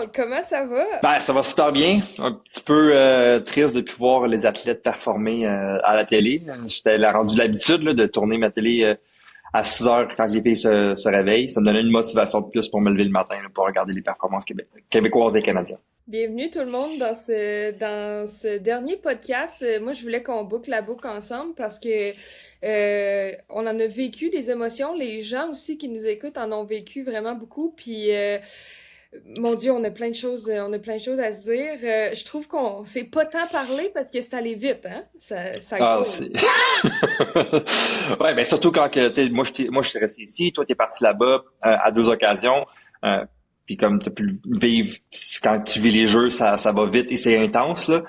Charles, comment ça va? Ben, ça va super bien. Un petit peu triste de plus voir les athlètes performer à la télé. J'étais rendu l'habitude là, de tourner ma télé à 6 heures quand les filles se réveillent. Ça me donnait une motivation de plus pour me lever le matin là, pour regarder les performances québécoises et canadiennes. Bienvenue tout le monde dans ce dernier podcast. Moi, je voulais qu'on boucle la boucle ensemble parce que on en a vécu des émotions. Les gens aussi qui nous écoutent en ont vécu vraiment beaucoup. Puis, mon Dieu, on a plein de choses à se dire. Je trouve qu'on s'est pas tant parlé parce que c'est allé vite, hein? Ça Ah, court. c'est... Ouais, ben surtout quand que, tu sais, moi, je suis resté ici, toi, t'es parti là-bas à deux occasions. Euh, Puis comme tu as pu le vivre, quand tu vis les jeux, ça va vite et c'est intense, là.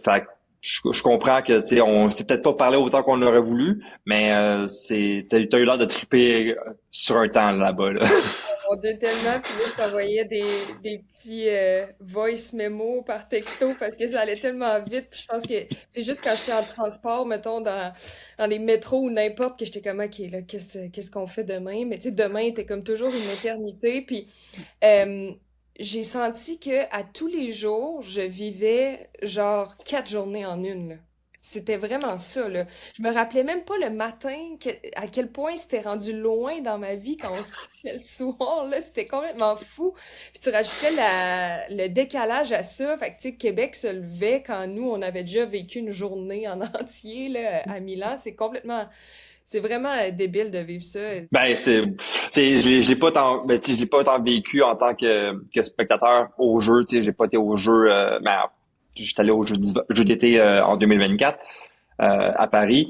Fait que je comprends que, tu sais, on s'est peut-être pas parlé autant qu'on aurait voulu, mais t'as eu l'air de triper sur un temps là-bas, là. Mon Dieu, tellement. Puis là, je t'envoyais des petits voice memos par texto parce que ça allait tellement vite. Puis je pense que c'est juste quand j'étais en transport, mettons, dans les métros ou n'importe, que j'étais comme, OK, là, qu'est-ce qu'on fait demain? Mais tu sais, demain était comme toujours une éternité. Puis euh, j'ai senti que à tous les jours, je vivais genre 4 journées en une, là. C'était vraiment ça, là. Je me rappelais même pas le matin à quel point c'était rendu loin dans ma vie quand on se couchait le soir, là. C'était complètement fou. Puis tu rajoutais le décalage à ça. Fait que, tu sais, Québec se levait quand nous, on avait déjà vécu une journée en entier, là, à Milan. C'est vraiment débile de vivre ça. Ben, je l'ai pas tant, ben, tu sais, je l'ai pas tant vécu en tant que spectateur au jeu, tu sais, j'ai pas été au jeu, ben, j'étais allé au jeu d'été en 2024 à Paris,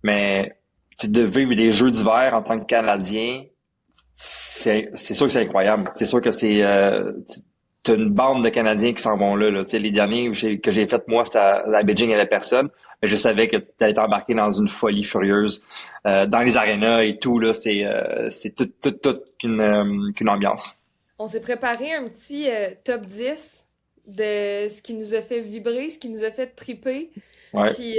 mais tu sais, de vivre des jeux d'hiver en tant que Canadien, c'est sûr que c'est incroyable. C'est sûr que t'as une bande de Canadiens qui s'en vont là. Tu sais, les derniers que j'ai fait moi, c'était à Beijing, il y avait personne. Mais je savais que tu allais t'embarquer dans une folie furieuse. Dans les arénas et tout, là, c'est toute qu'une ambiance. On s'est préparé un petit top 10 de ce qui nous a fait vibrer, ce qui nous a fait triper. Ouais. Puis,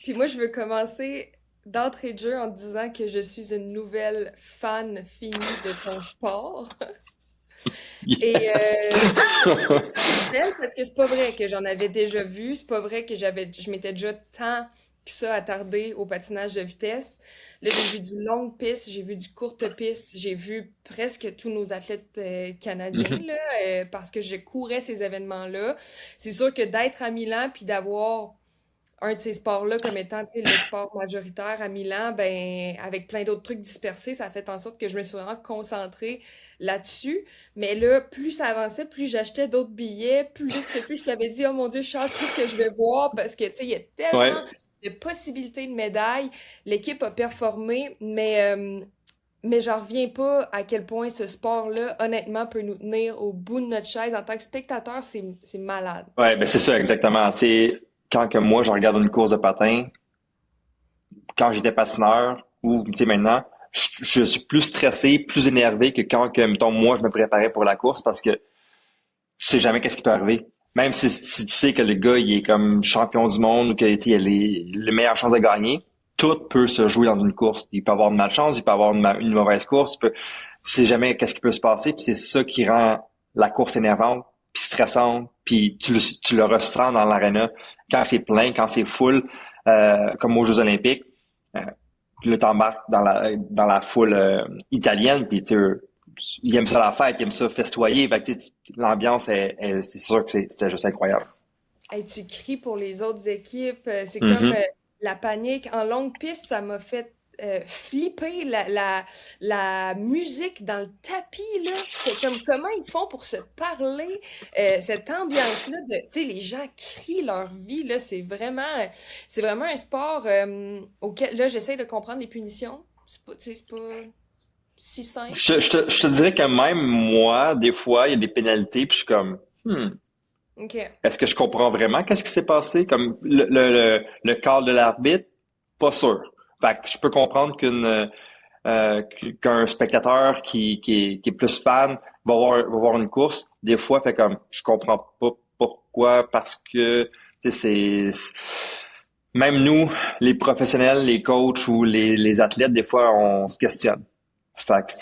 puis moi, je veux commencer d'entrée de jeu en disant que je suis une nouvelle fan finie de ton sport. Et Yes. c'est nouvelle parce que c'est pas vrai que j'en avais déjà vu, c'est pas vrai que je m'étais déjà tant que ça attardé au patinage de vitesse. Là, j'ai vu du longue piste, j'ai vu du courte piste, j'ai vu presque tous nos athlètes canadiens Mhm. là, parce que je courais ces événements-là. C'est sûr que d'être à Milan puis d'avoir un de ces sports-là comme étant, tu sais, le sport majoritaire à Milan, ben, avec plein d'autres trucs dispersés, ça a fait en sorte que je me suis vraiment concentrée là-dessus. Mais là, plus ça avançait, plus j'achetais d'autres billets, plus que, tu sais, je t'avais dit, oh mon Dieu, Charles, qu'est-ce que je vais voir? Parce que, tu sais, il y a tellement Ouais. de possibilités de médailles. L'équipe a performé, mais j'en reviens pas à quel point ce sport-là, honnêtement, peut nous tenir au bout de notre chaise. En tant que spectateur, c'est malade. Ouais, ben c'est ça, exactement. Tu sais, quand que moi, je regarde une course de patin, quand j'étais patineur, ou, tu sais, maintenant, je suis plus stressé, plus énervé que quand, que, mettons, moi, je me préparais pour la course parce que tu sais jamais qu'est-ce qui peut arriver. Même si tu sais que le gars, il est comme champion du monde ou qu'il a les meilleures chances de gagner, tout peut se jouer dans une course. Il peut avoir une malchance, il peut avoir une mauvaise course, tu sais jamais qu'est-ce qui peut se passer, puis c'est ça qui rend la course énervante, puis stressante, puis tu le ressens dans l'aréna quand c'est plein, quand c'est full, comme aux Jeux Olympiques. Euh, Puis là, t'embarques dans la foule italienne, puis tu il aime ça la fête, il aime ça festoyer. Fait que, tu sais, l'ambiance, c'est sûr que c'était juste incroyable. Hey, tu cries pour les autres équipes. C'est comme Mhm. la panique. En longue piste, ça m'a fait flipper la musique dans le tapis, là. C'est comme comment ils font pour se parler. Cette ambiance-là, tu sais, les gens crient leur vie, là. C'est vraiment un sport auquel, là, j'essaie de comprendre les punitions. C'est pas, tu sais, c'est pas si simple. Je te dirais que même moi, des fois, il y a des pénalités, puis je suis comme, OK. est-ce que je comprends vraiment qu'est-ce qui s'est passé? Comme le call de l'arbitre, pas sûr. Fait que je peux comprendre qu'un spectateur qui est plus fan va voir une course, des fois fait comme je comprends pas pourquoi, parce que tu sais, même nous, les professionnels, les coachs ou les athlètes, des fois on se questionne. Fait que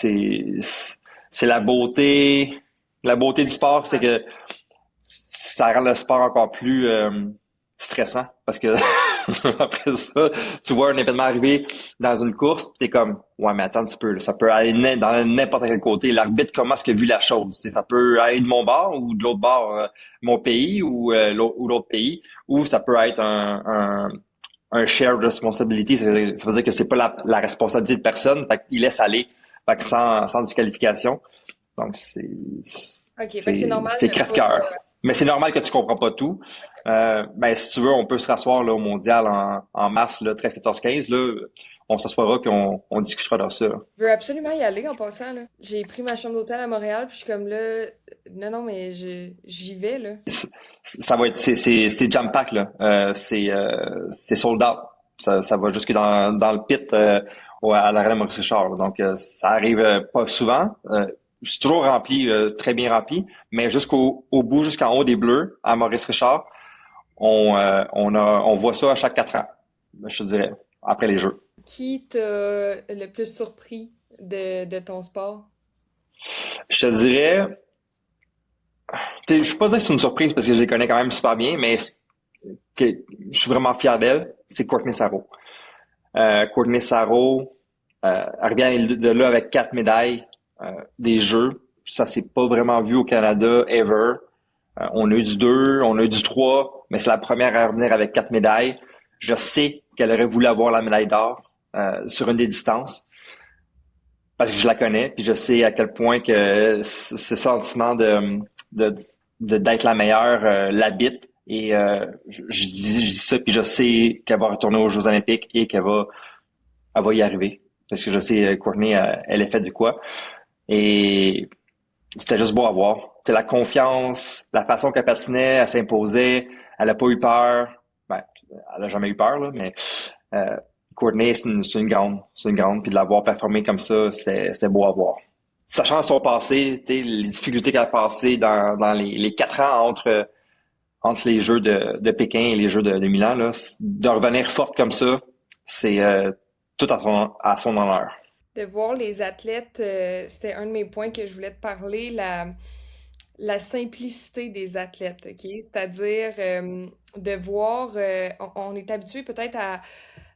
c'est la beauté. La beauté du sport, c'est que ça rend le sport encore plus stressant parce que après ça, tu vois un événement arriver dans une course, t'es comme ouais mais attends un petit peu, là, ça peut aller dans n'importe quel côté. L'arbitre comment est-ce qu'il a vu la chose? Ça peut aller de mon bord ou de l'autre bord, mon pays ou l'autre pays, ou ça peut être un share responsibility. Ça veut dire que c'est pas la responsabilité de personne, fait qu'il laisse aller, fait que sans disqualification. Donc, OK, fait que c'est normal c'est de pas... crève-cœur. Mais c'est normal que tu comprends pas tout. Ben, si tu veux, on peut se rasseoir là, au mondial en mars, là, 13, 14, 15. Là, on s'assoira puis on discutera de ça. Je veux absolument y aller en passant, là. J'ai pris ma chambre d'hôtel à Montréal, puis je suis comme là... Non, non, mais j'y vais, là. Ça va être, c'est jam-pack, là. C'est sold out. Ça va jusque dans le pit à l'arène Maurice Richard. Donc, ça arrive pas souvent. C'est toujours rempli, très bien rempli, mais au bout, jusqu'en haut des Bleus, à Maurice Richard, on voit ça à chaque 4 ans, je te dirais, après les Jeux. Qui t'a le plus surpris de ton sport? Je te dirais, je suis pas dire que c'est une surprise parce que je les connais quand même super bien, mais que je suis vraiment fier d'elle, c'est Courtney Sarro. Courtney Sarro, elle revient de là avec 4 médailles des Jeux. Ça s'est pas vraiment vu au Canada, ever. On a eu du 2, on a eu du 3, mais c'est la première à revenir avec 4 médailles. Je sais qu'elle aurait voulu avoir la médaille d'or sur une des distances parce que je la connais, puis je sais à quel point que ce sentiment de, d'être la meilleure l'habite. Et je dis ça, puis je sais qu'elle va retourner aux Jeux Olympiques et elle va y arriver. Parce que je sais, Courtney, elle est faite de quoi. Et c'était juste beau à voir. C'est la confiance, la façon qu'elle patinait, elle s'imposait, elle a pas eu peur. Ben, elle a jamais eu peur, là, mais euh, Courtney, c'est une grande. C'est une grande. Puis de la voir performer comme ça, c'était beau à voir. Sachant son passé, les difficultés qu'elle a passées dans les 4 ans entre les Jeux de Pékin et les Jeux de Milan, là, de revenir forte comme ça, c'est tout à son honneur. De voir les athlètes, c'était un de mes points que je voulais te parler, la simplicité des athlètes, OK? C'est-à-dire de voir, on est habitué peut-être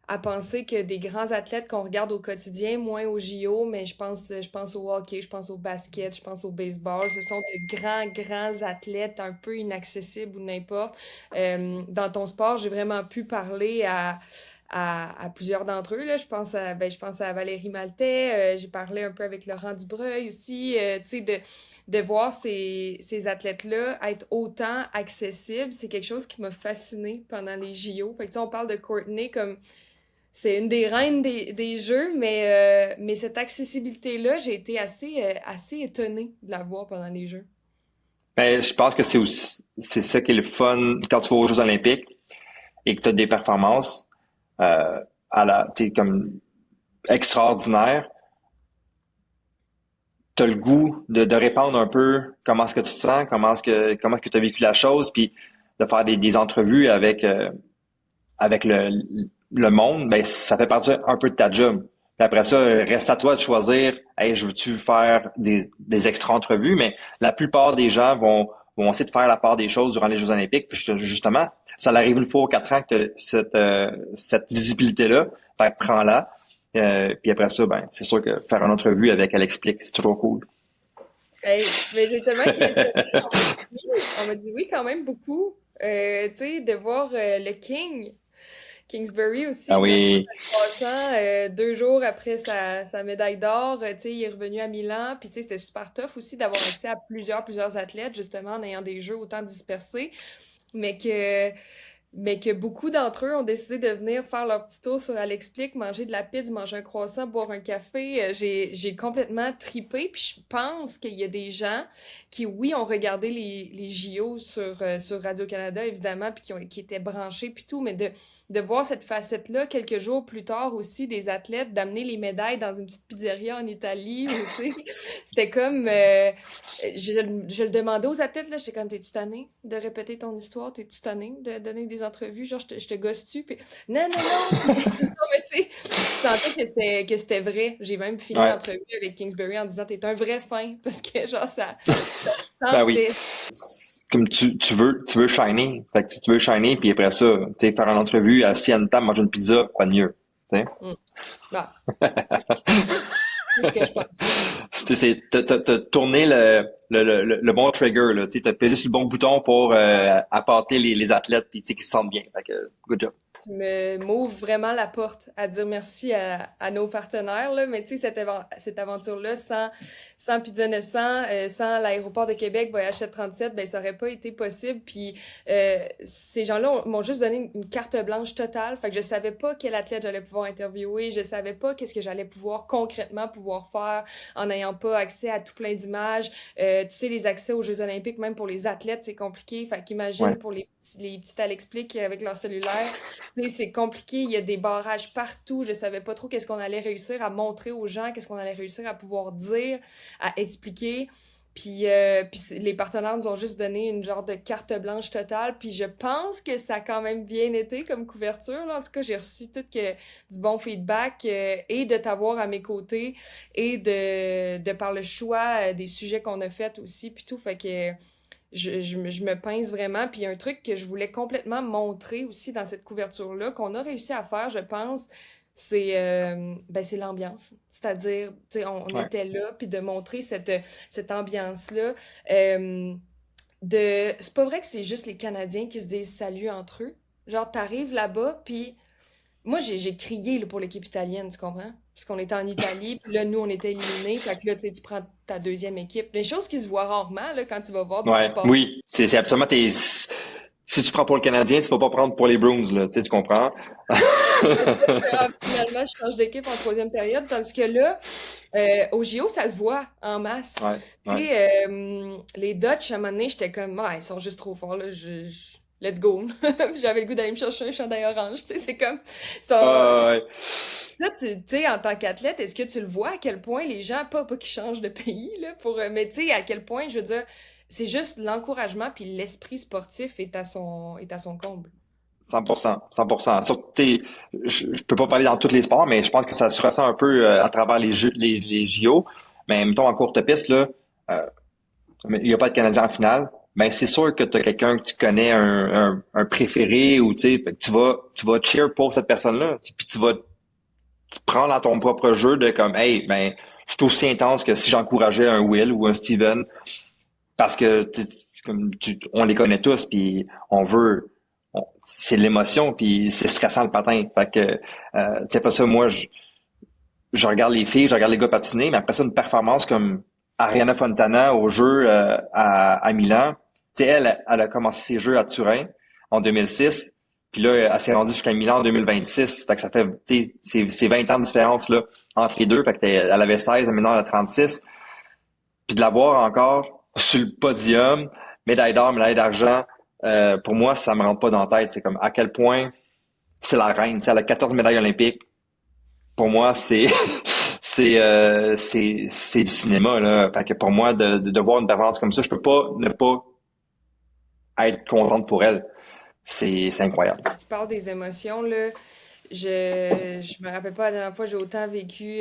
à penser que des grands athlètes qu'on regarde au quotidien, moins au JO, mais je pense au hockey, je pense au basket, je pense au baseball, ce sont de grands athlètes un peu inaccessibles ou n'importe. Dans ton sport, j'ai vraiment pu parler à plusieurs d'entre eux, là. Je pense à Valérie Maltais, j'ai parlé un peu avec Laurent Dubreuil aussi, tu sais, de voir ces athlètes-là être autant accessibles, c'est quelque chose qui m'a fascinée pendant les JO. Fait que, tu sais, on parle de Courtney comme c'est une des reines des jeux, mais cette accessibilité-là, j'ai été assez étonnée de la voir pendant les jeux. Ben, je pense que c'est ça qui est le fun quand tu vas aux Jeux Olympiques et que tu as des performances t'es comme extraordinaire. T'as le goût de répandre un peu comment est-ce que tu te sens, comment est-ce que tu as vécu la chose, puis de faire des entrevues avec le monde, ben ça fait partie un peu de ta job. Puis après ça, reste à toi de choisir, hey, je veux-tu faire des extra entrevues, mais la plupart des gens vont essayer de faire la part des choses durant les Jeux Olympiques. Puis justement, ça arrive une fois aux 4 ans que tu cette visibilité-là, fait que prends-la. Puis après ça, ben c'est sûr que faire une entrevue avec elle explique, c'est toujours cool. Hey, mais j'ai tellement été étonnée. On m'a dit oui quand même beaucoup. Tu sais, de voir le King. Kingsbury Ah aussi, de oui, passant 2 jours après sa médaille d'or, tu sais, il est revenu à Milan, puis tu sais, c'était super tough aussi d'avoir accès à plusieurs athlètes, justement, en ayant des jeux autant dispersés, mais que, mais que beaucoup d'entre eux ont décidé de venir faire leur petit tour sur Alexplique, manger de la pizza, manger un croissant, boire un café. J'ai complètement tripé, puis je pense qu'il y a des gens qui, oui, ont regardé les JO sur Radio-Canada, évidemment, puis qui étaient branchés, puis tout, mais de voir cette facette-là quelques jours plus tard aussi, des athlètes, d'amener les médailles dans une petite pizzeria en Italie, ou tu sais, c'était comme... je le demandais aux athlètes, là, j'étais comme, t'es-tu tanné de répéter ton histoire? T'es-tu tanné de donner des entrevues? Genre, je te gosse-tu? Puis, non, non, non! Non, mais tu sais, sentais que c'était vrai. J'ai même fini Ouais, l'entrevue avec Kingsbury en disant t'es un vrai fin parce que genre ça se ben oui. sentait. Comme tu veux shiner. Fait que tu veux shiner, puis après ça, tu sais, faire une entrevue assis à une table, manger une pizza, quoi de mieux. Tu sais? Mm. Ah, c'est ce que je pense. C'est ce que je pense. Tu sais, t'as tourné le bon trigger, là. Tu sais, t'as pesé sur le bon bouton pour appâter les athlètes, puis tu sais, qu'ils se sentent bien. Fait que, good job. Tu m'ouvres vraiment la porte à dire merci à nos partenaires, là. Mais tu sais, cette aventure-là, sans Pizza 900, sans l'aéroport de Québec, Voyage 737, ben, ça aurait pas été possible. Puis ces gens-là m'ont juste donné une carte blanche totale. Fait que je savais pas quel athlète j'allais pouvoir interviewer. Je savais pas qu'est-ce que j'allais pouvoir concrètement pouvoir faire en n'ayant pas accès à tout plein d'images. Tu sais, les accès aux Jeux olympiques, même pour les athlètes, c'est compliqué. Fait qu'imagine Ouais. pour les petits Alex Plick avec leur cellulaire. Tu sais, c'est compliqué, il y a des barrages partout. Je savais pas trop qu'est-ce qu'on allait réussir à montrer aux gens, qu'est-ce qu'on allait réussir à pouvoir dire, à expliquer. Puis les partenaires nous ont juste donné une genre de carte blanche totale. Puis je pense que ça a quand même bien été comme couverture, là. En tout cas, j'ai reçu du bon feedback et de t'avoir à mes côtés et de par le choix des sujets qu'on a fait aussi, puis tout. Fait que je me pince vraiment. Puis il y a un truc que je voulais complètement montrer aussi dans cette couverture-là, qu'on a réussi à faire, je pense, c'est l'ambiance. C'est-à-dire, tu sais, on Ouais. était là, puis de montrer cette ambiance-là. C'est pas vrai que c'est juste les Canadiens qui se disent salut entre eux. Genre, t'arrives là-bas, puis moi, j'ai crié là, pour l'équipe italienne, tu comprends? Parce qu'on était en Italie, puis là, nous, on était éliminés. Fait que là, tu sais, tu prends ta deuxième équipe. Des choses qui se voient rarement, là, quand tu vas voir du Ouais. sport. Oui. C'est absolument si tu prends pour le Canadien, tu vas pas prendre pour les Bruins, là. Tu sais, tu comprends? Finalement, je change d'équipe en troisième période, tandis que là, au JO, ça se voit en masse. Ouais. Tu Ouais. sais, les Dutch, à un moment donné, j'étais comme, ah, ils sont juste trop forts, là, let's go. J'avais le goût d'aller me chercher un chandail orange, tu sais, c'est comme, ils sont, Ouais. ça, tu sais, en tant qu'athlète, est-ce que tu le vois à quel point les gens, pas qu'ils changent de pays, là, mais tu sais, à quel point, je veux dire, c'est juste l'encouragement puis l'esprit sportif est à son comble. 100%, 100%. Surtout, je peux pas parler dans tous les sports, mais je pense que ça se ressent un peu à travers les JO. Mais mettons en courte piste, là, euh, il n'y a pas de Canadien en finale. Ben c'est sûr que tu as quelqu'un que tu connais, un préféré, ou tu sais, fait que tu vas cheer pour cette personne-là. Puis tu prends dans ton propre jeu de comme, hey, ben je suis aussi intense que si j'encourageais un Will ou un Steven, parce que c'est comme on les connaît tous, puis on veut, c'est de l'émotion, puis c'est stressant le patin. Fait que, tu sais pas ça, moi, je regarde les filles, je regarde les gars patiner, mais après ça, une performance comme Ariana Fontana au jeu à Milan, tu sais, elle a commencé ses jeux à Turin en 2006, puis là, elle s'est rendue jusqu'à Milan en 2026. Fait que ça fait, tu sais, c'est 20 ans de différence là entre les deux. Fait que elle avait 16, maintenant elle a 36. Puis de la voir encore sur le podium, médaille d'or, médaille d'argent, pour moi, ça me rentre pas dans la tête. C'est comme à quel point c'est la reine. Tu sais, elle a 14 médailles olympiques. Pour moi, c'est du cinéma, là. Fait que pour moi, de voir une performance comme ça, je peux pas ne pas être contente pour elle. C'est incroyable. Tu parles des émotions, là. Je me rappelle pas la dernière fois que j'ai autant vécu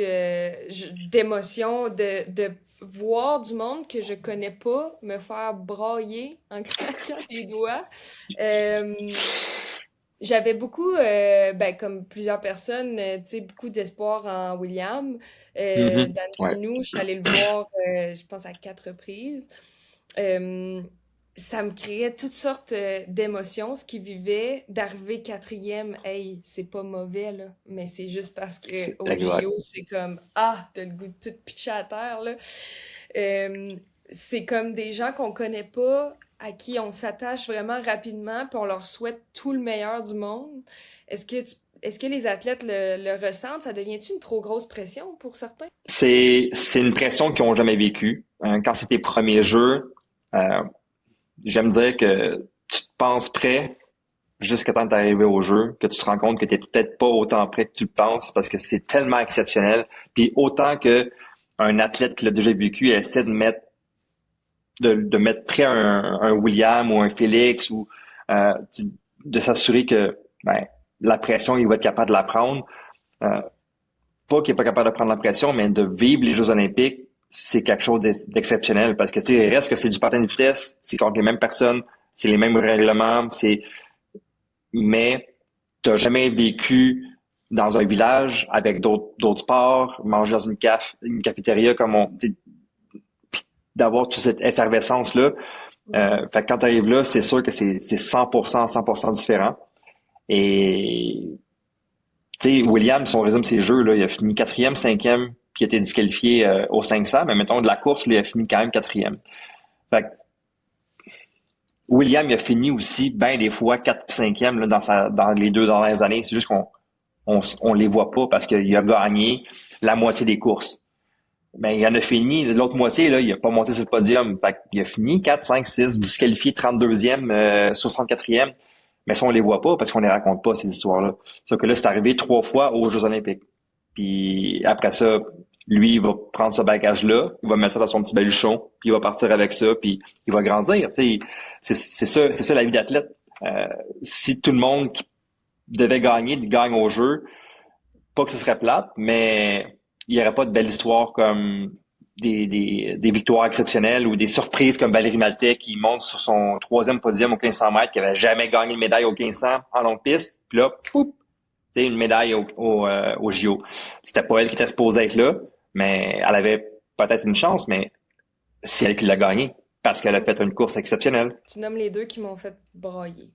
d'émotions, de voir du monde que je connais pas me faire brailler en claquant des doigts. Euh, J'avais beaucoup, comme plusieurs personnes, tu sais, beaucoup d'espoir en William. Mhm. Dan Ouais. Gino, je suis allée le voir, je pense, à 4 reprises. Euh, Ça me créait toutes sortes d'émotions, ce qu'il vivait. D'arriver quatrième, hey, c'est pas mauvais, là. Mais c'est juste parce que C'est au exact. JO, c'est comme, ah, t'as le goût de tout pitcher à terre, là. Euh, c'est comme des gens qu'on connaît pas, à qui on s'attache vraiment rapidement, puis on leur souhaite tout le meilleur du monde. Est-ce que les athlètes le ressentent? Ça devient-tu une trop grosse pression pour certains? C'est une pression qu'ils ont jamais vécue. Quand c'est tes premiers jeux, euh, j'aime dire que tu te penses prêt jusqu'à temps d'arriver au jeu, que tu te rends compte que tu n'es peut-être pas autant prêt que tu le penses parce que c'est tellement exceptionnel. Puis autant que un athlète qui l'a déjà vécu essaie de mettre prêt un William ou un Félix ou euh, de s'assurer que ben, la pression, il va être capable de la prendre. Euh, pas qu'il est pas capable de prendre la pression, mais de vivre les Jeux olympiques, c'est quelque chose d'exceptionnel parce que tu sais, il reste que c'est du patin de vitesse, c'est contre les mêmes personnes, c'est les mêmes règlements, mais t'as jamais vécu dans un village avec d'autres sports, manger dans une cafétéria comme puis d'avoir toute cette effervescence-là. Fait que quand t'arrives là, c'est sûr que c'est 100% différent. Et tu sais, William, si on résume ses jeux, là, il a fini quatrième, cinquième, puis il a été disqualifié au 500, mais mettons de la course, là, il a fini quand même quatrième. Fait que William, il a fini aussi bien des fois 4 cinquième là, dans les 2 dernières années. C'est juste qu'on les voit pas parce qu'il a gagné la moitié des courses. Mais il en a fini, l'autre moitié, là, il a pas monté sur le podium. Fait qu'il a fini 4, 5, 6, disqualifié 32e, 64e. Mais ça, on les voit pas parce qu'on les raconte pas, ces histoires-là. Sauf que là, c'est arrivé 3 fois aux Jeux olympiques. Puis après ça, lui, il va prendre ce bagage-là, il va mettre ça dans son petit baluchon, puis il va partir avec ça, puis il va grandir. Tu sais, c'est ça la vie d'athlète. Si tout le monde qui devait gagner gagne au jeu, pas que ce serait plate, mais il n'y aurait pas de belle histoire comme des victoires exceptionnelles ou des surprises comme Valérie Maltais qui monte sur son 3e podium au 1500 mètres, qui avait jamais gagné de médaille au 1500 en longue piste, puis là, pouf, tu sais, une médaille au JO. C'était pas elle qui était supposée être là, mais elle avait peut-être une chance, mais c'est elle qui l'a gagné parce qu'elle a fait une course exceptionnelle. Tu nommes les deux qui m'ont fait brailler.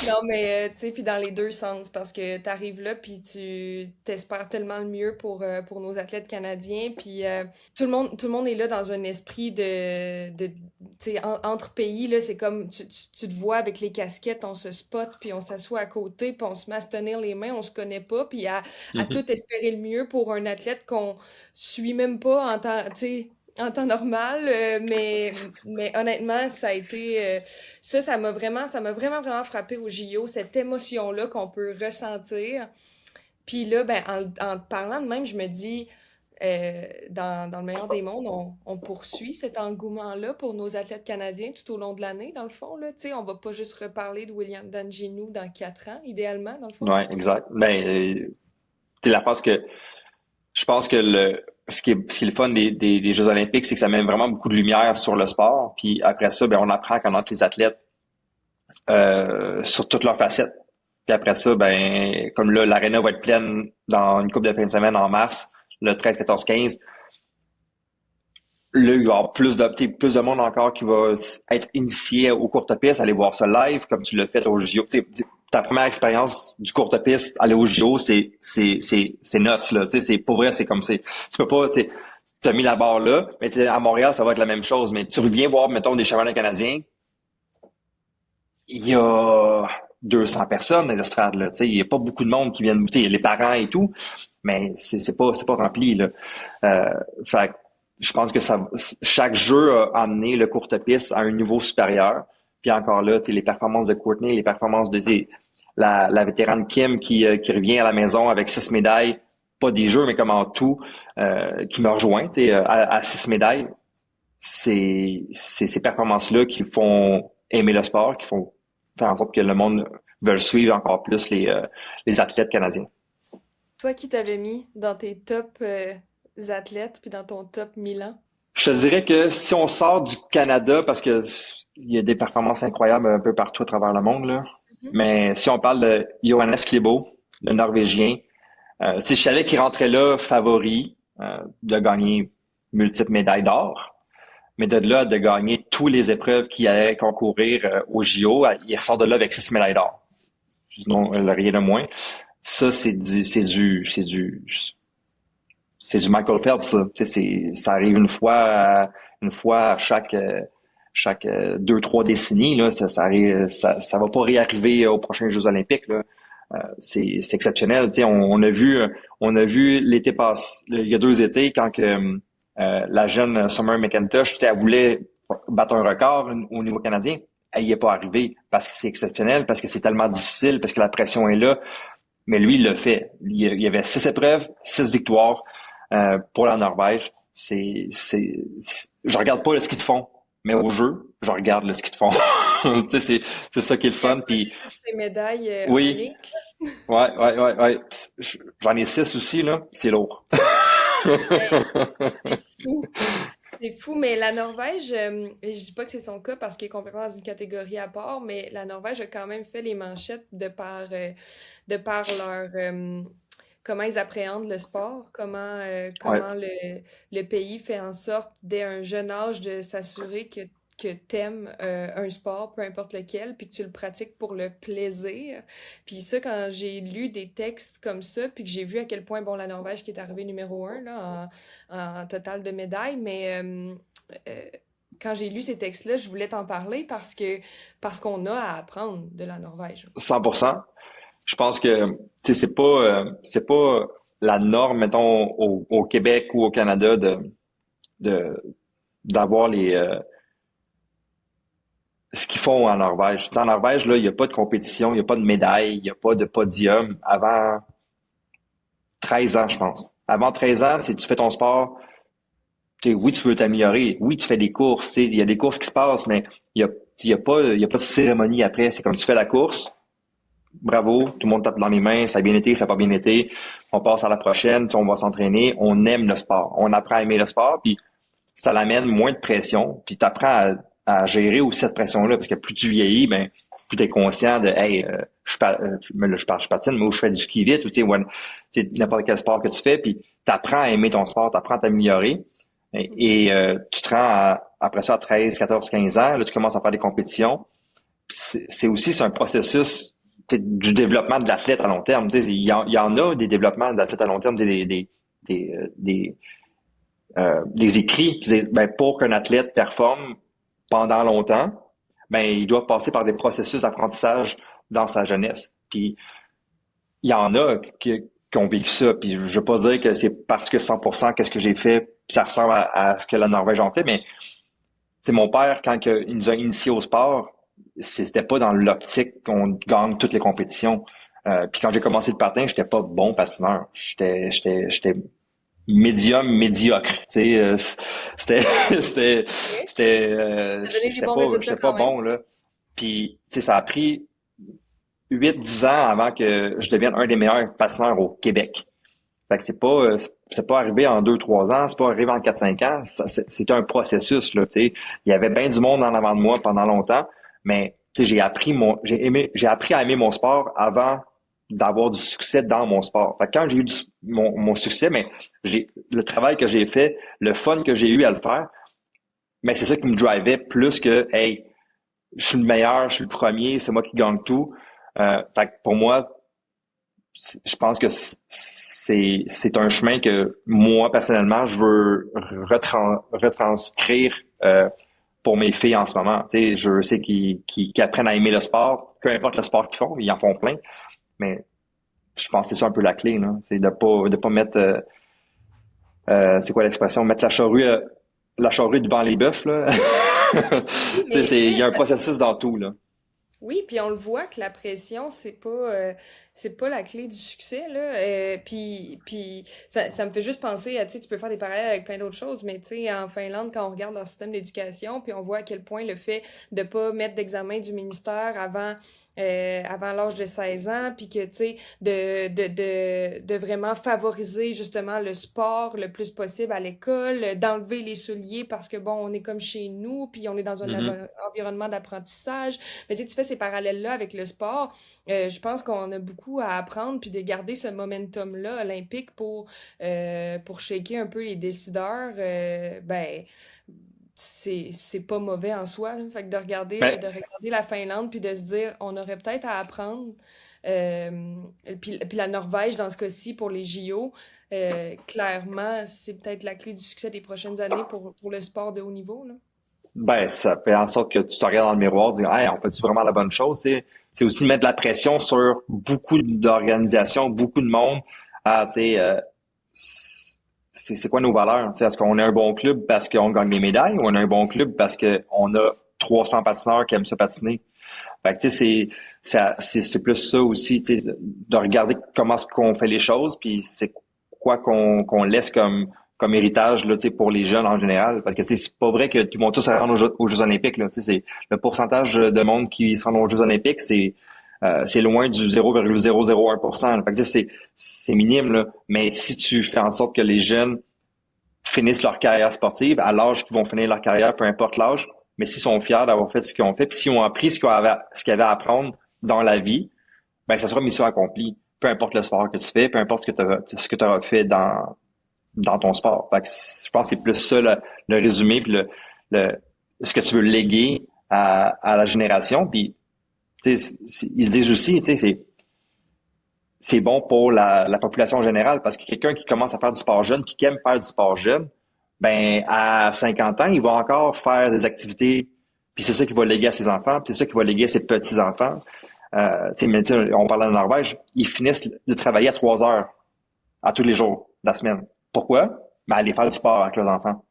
Non, mais tu sais, puis dans les deux sens, parce que t'arrives là, puis tu t'espères tellement le mieux pour nos athlètes canadiens, puis tout le monde est là dans un esprit tu sais, entre pays, là, c'est comme, tu te vois avec les casquettes, on se spot, puis on s'assoit à côté, puis on se met à se tenir les mains, on se connaît pas, puis à Mhm. tout espérer le mieux pour un athlète qu'on suit même pas en temps, tu sais, en temps normal, mais honnêtement, ça a été, ça m'a vraiment, vraiment frappé au JO, cette émotion-là qu'on peut ressentir. Puis là, ben, en te parlant de même, je me dis, dans le meilleur des mondes, on poursuit cet engouement-là pour nos athlètes canadiens tout au long de l'année, dans le fond, là. Tu sais, on va pas juste reparler de William Danginou dans 4 ans, idéalement, dans le fond. Ouais, exact. Ben, c'est la phase que je pense que ce qui est le fun des Jeux olympiques, c'est que ça met vraiment beaucoup de lumière sur le sport. Puis après ça, ben, on apprend à connaître les athlètes sur toutes leurs facettes. Puis après ça, ben, comme là, l'aréna va être pleine dans une couple de fin de semaine en mars, le 13, 14, 15. Là, il va y avoir plus de monde encore qui va être initié au courte piste, aller voir ça live, comme tu l'as fait au JO. Tu sais, ta première expérience du courte piste, aller au JO, c'est nuts, là. Tu sais, c'est, pour vrai, c'est comme c'est. Tu peux pas, tu as mis la barre là, mais à Montréal, ça va être la même chose. Mais tu reviens voir, mettons, des championnats canadiens, il y a 200 personnes dans les estrades, là. Tu sais, il y a pas beaucoup de monde qui viennent, tu sais, les parents et tout, mais c'est pas rempli, là. Fait que je pense que chaque jeu a amené le courte piste à un niveau supérieur. Puis encore là, tu sais, les performances de Courtney, les performances de la vétérane Kim qui revient à la maison avec 6 médailles, pas des jeux, mais comme en tout, qui me rejoint, tu sais, à 6 médailles. C'est ces performances-là qui font aimer le sport, qui font faire en sorte que le monde veut suivre encore plus les athlètes canadiens. Toi qui t'avais mis dans tes top athlètes, puis dans ton top Milan. Je te dirais que si on sort du Canada, parce que il y a des performances incroyables un peu partout à travers le monde, là. Mais si on parle de Johannes Klébo, le Norvégien, si je savais qu'il rentrait là favori de gagner multiples médailles d'or, mais de là de gagner toutes les épreuves qui allaient concourir au JO, il ressort de là avec 6 médailles d'or. Non, rien de moins. Ça, c'est du Michael Phelps, là. Tu sais, ça arrive une fois à chaque 2, 3 décennies, là. Ça arrive, ça va pas réarriver aux prochains Jeux olympiques, là. C'est exceptionnel. Tu sais, on a vu l'été passé, il y a 2 étés, quand que la jeune Summer McIntosh, tu sais, elle voulait battre un record au niveau canadien. Elle y est pas arrivée parce que c'est exceptionnel, parce que c'est tellement difficile, parce que la pression est là. Mais lui, il l'a fait. Il y avait 6 épreuves, 6 victoires pour la Norvège. Je regarde pas le ski de fond, mais au jeu, je regarde le ski de fond. Tu sais, c'est ça qui est le Il a fun. coché Puis toutes ses médailles en oui, ligne. Ouais, ouais, ouais, ouais. J'en ai 6 aussi, là. C'est lourd. Hey, c'est fou. C'est fou, mais la Norvège, et je dis pas que c'est son cas parce qu'il est complètement dans une catégorie à part, mais la Norvège a quand même fait les manchettes de par leur comment ils appréhendent le sport, Ouais. comment le pays fait en sorte dès un jeune âge de s'assurer que t'aimes un sport, peu importe lequel, puis que tu le pratiques pour le plaisir. Puis ça, quand j'ai lu des textes comme ça, puis que j'ai vu à quel point, bon, la Norvège qui est arrivée numéro un là, en total de médailles, mais euh, quand j'ai lu ces textes-là, je voulais t'en parler parce qu'on a à apprendre de la Norvège. 100%. Je pense que, tu sais, c'est pas la norme, mettons, au Québec ou au Canada de, d'avoir ce qu'ils font en Norvège. Tu sais, en Norvège, là, il n'y a pas de compétition, il n'y a pas de médaille, il n'y a pas de podium avant 13 ans, je pense. Avant 13 ans, c'est tu fais ton sport. Oui, tu veux t'améliorer. Oui, tu fais des courses. Tu sais, il y a des courses qui se passent, mais il y a pas de cérémonie après. C'est comme tu fais la course. Bravo, tout le monde tape dans les mains. Ça a bien été, ça n'a pas bien été. On passe à la prochaine. On va s'entraîner. On aime le sport. On apprend à aimer le sport. Puis ça l'amène moins de pression. Puis tu apprends à gérer aussi cette pression-là. Parce que plus tu vieillis, ben, plus tu es conscient de, hey, je patine, mais où je fais du ski vite, ou tu sais, n'importe quel sport que tu fais, puis tu apprends à aimer ton sport, tu apprends à t'améliorer. Tu te rends après ça à 13, 14, 15 ans, là, tu commences à faire des compétitions. Puis c'est un processus du développement de l'athlète à long terme. Tu sais, il y en a des développements d'athlètes à long terme, des écrits. Ben, pour qu'un athlète performe pendant longtemps, ben, il doit passer par des processus d'apprentissage dans sa jeunesse. Puis il y en a qui ont vécu ça. Puis je veux pas dire que c'est parce que 100% qu'est-ce que j'ai fait, puis ça ressemble à ce que la Norvège en fait, mais c'est mon père, quand il nous a initiés au sport, c'était pas dans l'optique qu'on gagne toutes les compétitions. Puis quand j'ai commencé le patin, j'étais pas bon patineur. J'étais médium, médiocre. Tu sais, c'était, c'était, Ok. Ça a donné des bons résultats j'étais pas quand même. bon là. Puis, tu sais, ça a pris 8, 10 ans avant que je devienne un des meilleurs patineurs au Québec. Fait que c'est pas arrivé en 2, 3 ans, c'est pas arrivé en 4, 5 ans. C'est un processus, là, tu sais. Il y avait bien du monde en avant de moi pendant longtemps, mais, tu sais, j'ai appris à aimer mon sport avant d'avoir du succès dans mon sport. Fait que quand j'ai eu mon succès, mais le travail que j'ai fait, le fun que j'ai eu à le faire, mais c'est ça qui me drivait plus que, hey, je suis le meilleur, je suis le premier, c'est moi qui gagne tout. Fait que pour moi, je pense que c'est un chemin que moi personnellement je veux retranscrire pour mes filles en ce moment. Tu sais, je sais qu'ils apprennent à aimer le sport, peu importe le sport qu'ils font, ils en font plein, mais je pense que c'est ça un peu la clé, là. C'est de pas mettre c'est quoi l'expression, mettre la charrue devant les bœufs, là. Oui, Tu sais, mais tu il y a sais, un processus dans tout, là. oui, puis on le voit que la pression, c'est pas la clé du succès, là. Puis ça me fait juste penser à, tu sais, tu peux faire des parallèles avec plein d'autres choses, mais tu sais, en Finlande, quand on regarde leur système d'éducation, puis on voit à quel point le fait de pas mettre d'examen du ministère avant l'âge de 16 ans, puis que, tu sais, de vraiment favoriser justement le sport le plus possible à l'école, d'enlever les souliers parce que, bon, on est comme chez nous, puis on est dans un Mhm. environnement d'apprentissage. Mais tu sais, tu fais ces parallèles-là avec le sport. Je pense qu'on a beaucoup à apprendre, puis de garder ce momentum-là olympique pour shaker un peu les décideurs. Ben, c'est pas mauvais en soi, là. Fait que Mais, de regarder la Finlande puis de se dire on aurait peut-être à apprendre. Euh, puis la Norvège, dans ce cas-ci, pour les JO, clairement, c'est peut-être la clé du succès des prochaines années pour le sport de haut niveau, là. ben, ça fait en sorte que tu te regardes dans le miroir et dis, hey, on fait-tu vraiment la bonne chose? C'est aussi mettre de la pression sur beaucoup d'organisations, beaucoup de monde. Ah, tu sais, c'est quoi nos valeurs? Tu sais, est-ce qu'on est un bon club parce qu'on gagne des médailles ou on est un bon club parce qu'on a 300 patineurs qui aiment se patiner? Fait que, tu sais, c'est plus ça aussi, tu sais, de regarder comment est-ce qu'on fait les choses, puis c'est quoi qu'on laisse comme héritage là, tu sais, pour les jeunes en général. Parce que tu sais, c'est pas vrai que ils vont tous se rendre aux Jeux Olympiques. Là, tu sais, c'est le pourcentage de monde qui se rend aux Jeux Olympiques, c'est C'est loin du 0,001%. Là. Fait que, tu sais, c'est minime, là. Mais si tu fais en sorte que les jeunes finissent leur carrière sportive à l'âge qu'ils vont finir leur carrière, peu importe l'âge, mais s'ils sont fiers d'avoir fait ce qu'ils ont fait, puis s'ils ont appris ce qu'ils avaient à apprendre dans la vie, ben ça sera mission accomplie. Peu importe le sport que tu fais, peu importe ce que tu auras fait dans ton sport. Fait que je pense que c'est plus ça le résumé, puis ce que tu veux léguer à la génération. Puis ils disent aussi, c'est bon pour la population générale parce que quelqu'un qui commence à faire du sport jeune, puis qui aime faire du sport jeune, ben à 50 ans, il va encore faire des activités, puis c'est ça qu'il va léguer à ses enfants, puis c'est ça qu'il va léguer à ses petits-enfants. On parle de Norvège, ils finissent de travailler à 3 heures à tous les jours de la semaine. Pourquoi? Ben, aller faire du sport avec leurs enfants.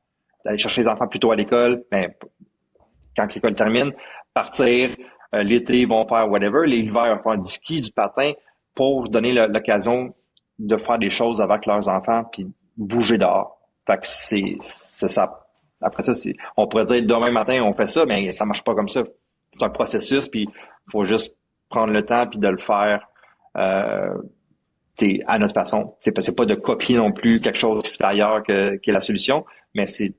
Aller chercher les enfants plus tôt à l'école, ben, quand l'école termine, partir, l'été, ils vont faire whatever, l'hiver, ils vont faire du ski, du patin, pour donner l'occasion de faire des choses avec leurs enfants, puis bouger dehors. Fait que c'est ça. Après ça, on pourrait dire demain matin, on fait ça, mais ça marche pas comme ça. C'est un processus, puis il faut juste prendre le temps, puis de le faire à notre façon. C'est pas de copier non plus quelque chose qui se fait ailleurs qui est la solution, mais c'est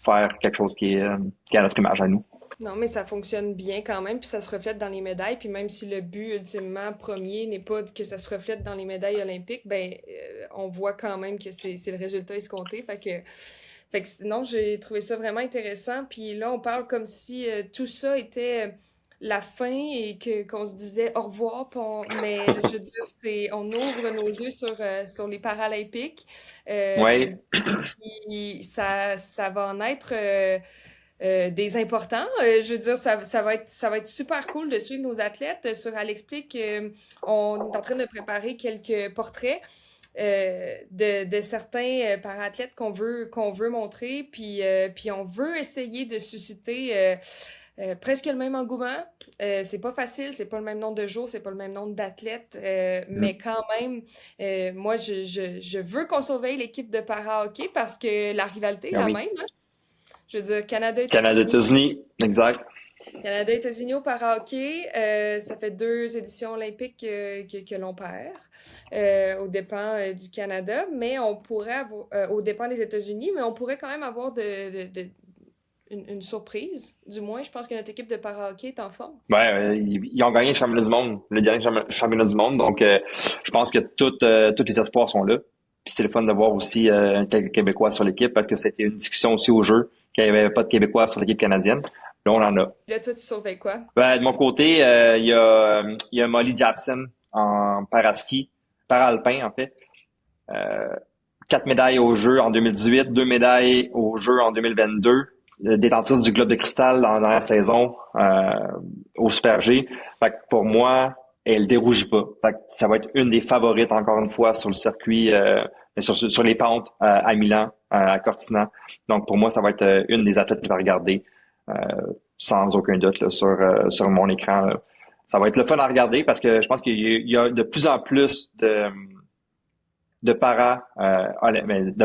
faire quelque chose qui est à notre image à nous. Non, mais ça fonctionne bien quand même, puis ça se reflète dans les médailles. Puis même si le but ultimement premier n'est pas que ça se reflète dans les médailles olympiques, ben on voit quand même que c'est le résultat escompté. Fait que non, j'ai trouvé ça vraiment intéressant. Puis là, on parle comme si tout ça était la fin et qu'on se disait au revoir. Mais je veux dire, on ouvre nos yeux sur les Paralympiques. Euh, Ouais, Puis ça va en être des importants. Je veux dire, ça va être super cool de suivre nos athlètes. Sur Elle explique, on est en train de préparer quelques portraits de certains para-athlètes qu'on veut montrer, puis on veut essayer de susciter presque le même engouement. C'est pas facile, c'est pas le même nombre de jours, c'est pas le même nombre d'athlètes, mais quand même, moi, je veux qu'on surveille l'équipe de para-hockey parce que la rivalité est ben la oui. même, hein. Je veux dire, Canada-États-Unis. Canada-États-Unis, exact. Canada-États-Unis au para-hockey, ça fait 2 éditions olympiques que l'on perd aux dépens du Canada, mais on pourrait avoir, aux dépens des États-Unis, mais on pourrait quand même avoir une surprise. Du moins, je pense que notre équipe de para-hockey est en forme. Ouais, ils ont gagné le championnat du monde, le dernier championnat du monde. Donc, je pense que tous les espoirs sont là. Puis c'est le fun de voir aussi quelques Québécois sur l'équipe parce que c'était une discussion aussi au jeu qu'il n'y avait pas de Québécois sur l'équipe canadienne. Là, on en a. Là, toi, tu surveilles quoi? Ben, de mon côté, il y a Molly Japson en paraski, paralpin en fait. 4 médailles aux Jeux en 2018, 2 médailles aux Jeux en 2022, détentiste du Globe de cristal dans la saison au Super G. Fait que pour moi, elle dérougit pas. Fait que ça va être une des favorites encore une fois sur le circuit, sur les pentes à Milan, à Cortina. Donc pour moi, ça va être une des athlètes que je vais regarder euh, sans aucun doute là, sur mon écran. Là. Ça va être le fun à regarder parce que je pense qu'il y a de plus en plus de de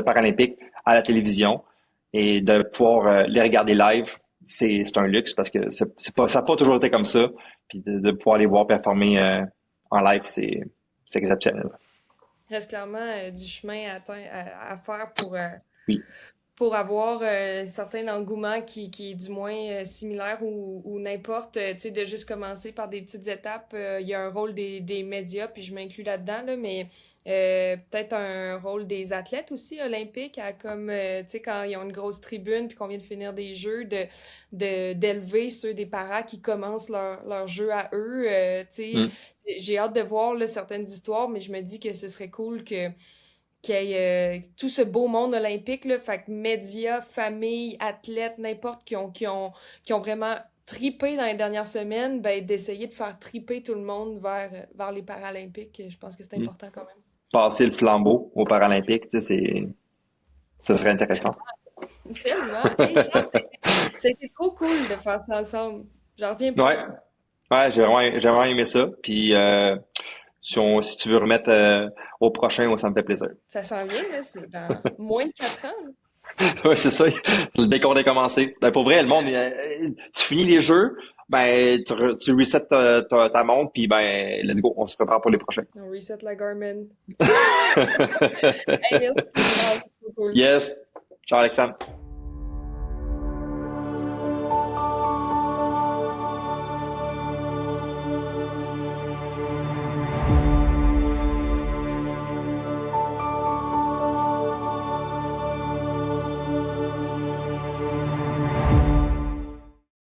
paralympiques à la télévision et de pouvoir les regarder live, c'est un luxe parce que ça n'a pas toujours été comme ça. Puis de pouvoir les voir performer en live, c'est exceptionnel. Il reste clairement du chemin à faire Oui. pour avoir un certain engouement qui est du moins similaire ou n'importe, tu sais, de juste commencer par des petites étapes. Il y a un rôle des médias, puis je m'inclus là-dedans, là, mais peut-être un rôle des athlètes aussi olympiques, comme, tu sais, quand ils ont une grosse tribune, puis qu'on vient de finir des jeux, d'élever ceux des paras qui commencent leur jeu à eux. Tu sais, Mm. j'ai hâte de voir là, certaines histoires, mais je me dis que ce serait cool qu'il y ait tout ce beau monde olympique, là, fait que médias, familles, athlètes, n'importe qui ont vraiment tripé dans les dernières semaines, ben d'essayer de faire triper tout le monde vers les Paralympiques. Je pense que c'est Mm. important quand même. Passer le flambeau aux Paralympiques, tu sais, ça serait intéressant. Tellement! Hey, Charles, ça a été trop cool de faire ça ensemble. J'en reviens Ouais, pas. ouais, j'ai vraiment aimé ça. Puis si tu veux remettre au prochain, ça me fait plaisir. Ça s'en vient, là, c'est dans moins de 4 ans, là. Ouais, c'est ça. Dès qu'on a commencé. Ben, pour vrai, le monde, tu finis les jeux, Ben, tu resets ta montre, puis ben, let's go, on se prépare pour les prochains. On reset la Garmin. Hey, merci, Charles, c'est trop cool. Yes. Ciao, Alexandre.